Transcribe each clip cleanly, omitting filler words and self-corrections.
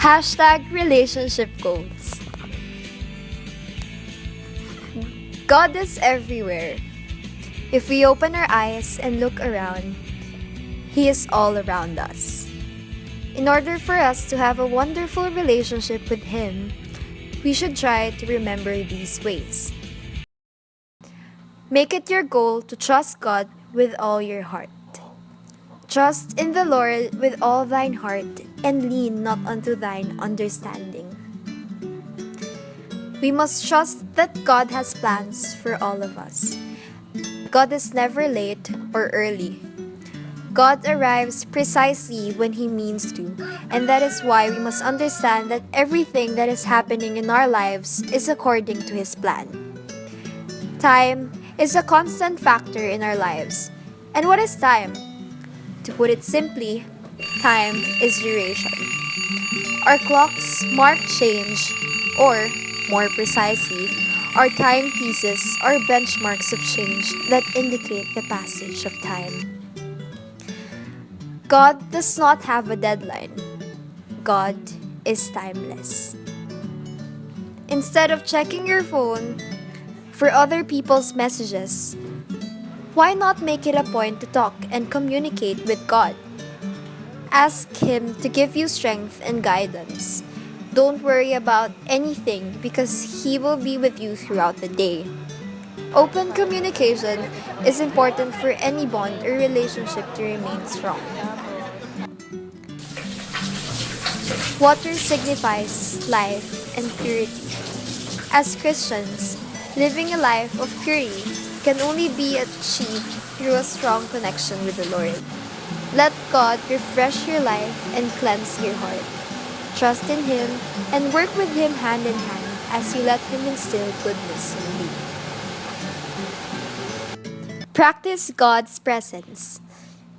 Relationship goals. God is everywhere. If we open our eyes and look around, He is all around us. In order for us to have a wonderful relationship with Him, we should try to remember these ways. Make it your goal to trust God with all your heart. Trust in the Lord with all thine heart, and lean not unto thine understanding. We must trust that God has plans for all of us. God is never late or early. God arrives precisely when He means to, and that is why we must understand that everything that is happening in our lives is according to His plan. Time is a constant factor in our lives. And what is time? To put it simply, time is duration. Our clocks mark change, or more precisely, our timepieces are benchmarks of change that indicate the passage of time. God does not have a deadline. God is timeless. Instead of checking your phone for other people's messages, why not make it a point to talk and communicate with God? Ask Him to give you strength and guidance. Don't worry about anything because He will be with you throughout the day. Open communication is important for any bond or relationship to remain strong. Water signifies life and purity. As Christians, living a life of purity can only be achieved through a strong connection with the Lord. Let God refresh your life and cleanse your heart. Trust in Him and work with Him hand in hand as you let Him instill goodness in you. Practice God's presence.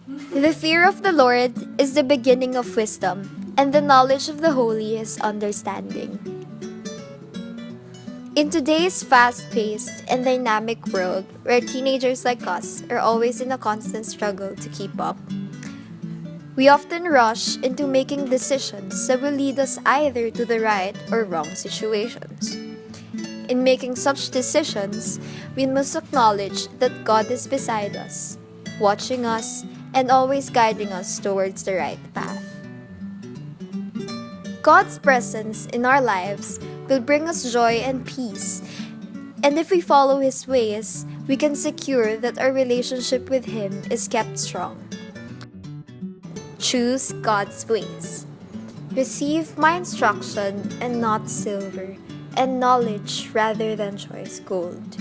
The fear of the Lord is the beginning of wisdom, and the knowledge of the holy is understanding. In today's fast-paced and dynamic world, where teenagers like us are always in a constant struggle to keep up, we often rush into making decisions that will lead us either to the right or wrong situations. In making such decisions, we must acknowledge that God is beside us, watching us, and always guiding us towards the right path. God's presence in our lives will bring us joy and peace, and if we follow His ways, we can secure that our relationship with Him is kept strong. Choose God's ways. Receive my instruction and not silver, and knowledge rather than choice gold.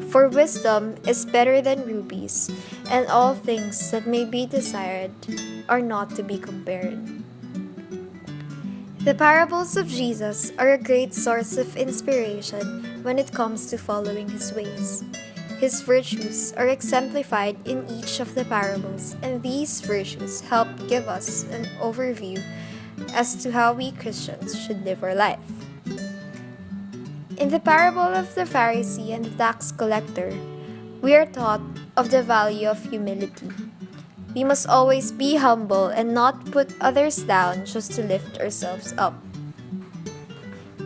For wisdom is better than rubies, and all things that may be desired are not to be compared. The parables of Jesus are a great source of inspiration when it comes to following His ways. His virtues are exemplified in each of the parables, and these virtues help give us an overview as to how we Christians should live our life. In the parable of the Pharisee and the tax collector, we are taught of the value of humility. We must always be humble and not put others down just to lift ourselves up.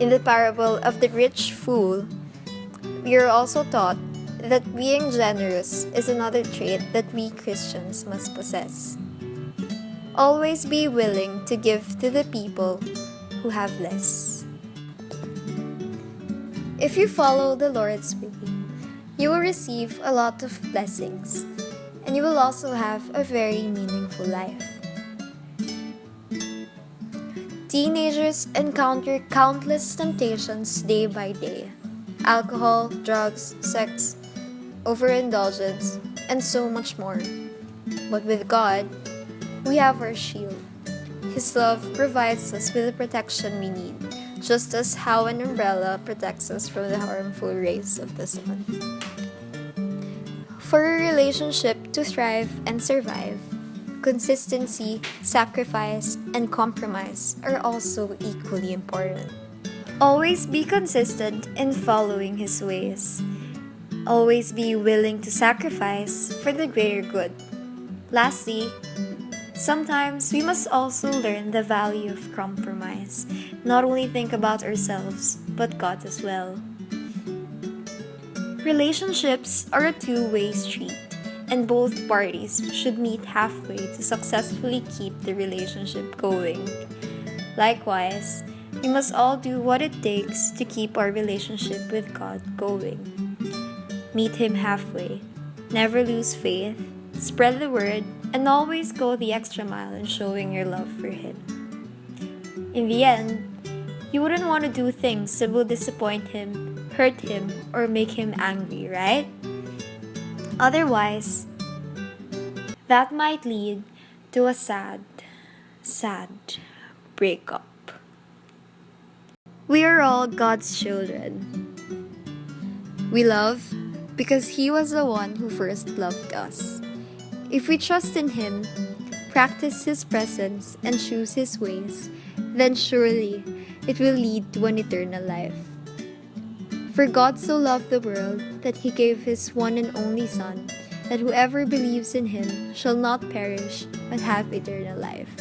In the parable of the rich fool, we are also taught that being generous is another trait that we Christians must possess. Always be willing to give to the people who have less. If you follow the Lord's way, you will receive a lot of blessings, and you will also have a very meaningful life. Teenagers encounter countless temptations day by day: alcohol, drugs, sex, overindulgence, and so much more. But with God, we have our shield. His love provides us with the protection we need, just as how an umbrella protects us from the harmful rays of the sun. For a relationship to thrive and survive, consistency, sacrifice, and compromise are also equally important. Always be consistent in following His ways. Always be willing to sacrifice for the greater good. Lastly, Sometimes we must also learn the value of compromise, not only think about ourselves, but God as well. Relationships are a two-way street, and both parties should meet halfway to successfully keep the relationship going. Likewise, we must all do what it takes to keep our relationship with God going. Meet Him halfway, never lose faith, spread the word, and always go the extra mile in showing your love for Him. In the end, you wouldn't want to do things that will disappoint Him, hurt Him, or make Him angry, right? Otherwise, that might lead to a sad, sad breakup. We are all God's children. We love because He was the one who first loved us. If we trust in Him, practice His presence, and choose His ways, then surely it will lead to an eternal life. For God so loved the world that He gave His one and only Son, that whoever believes in Him shall not perish but have eternal life.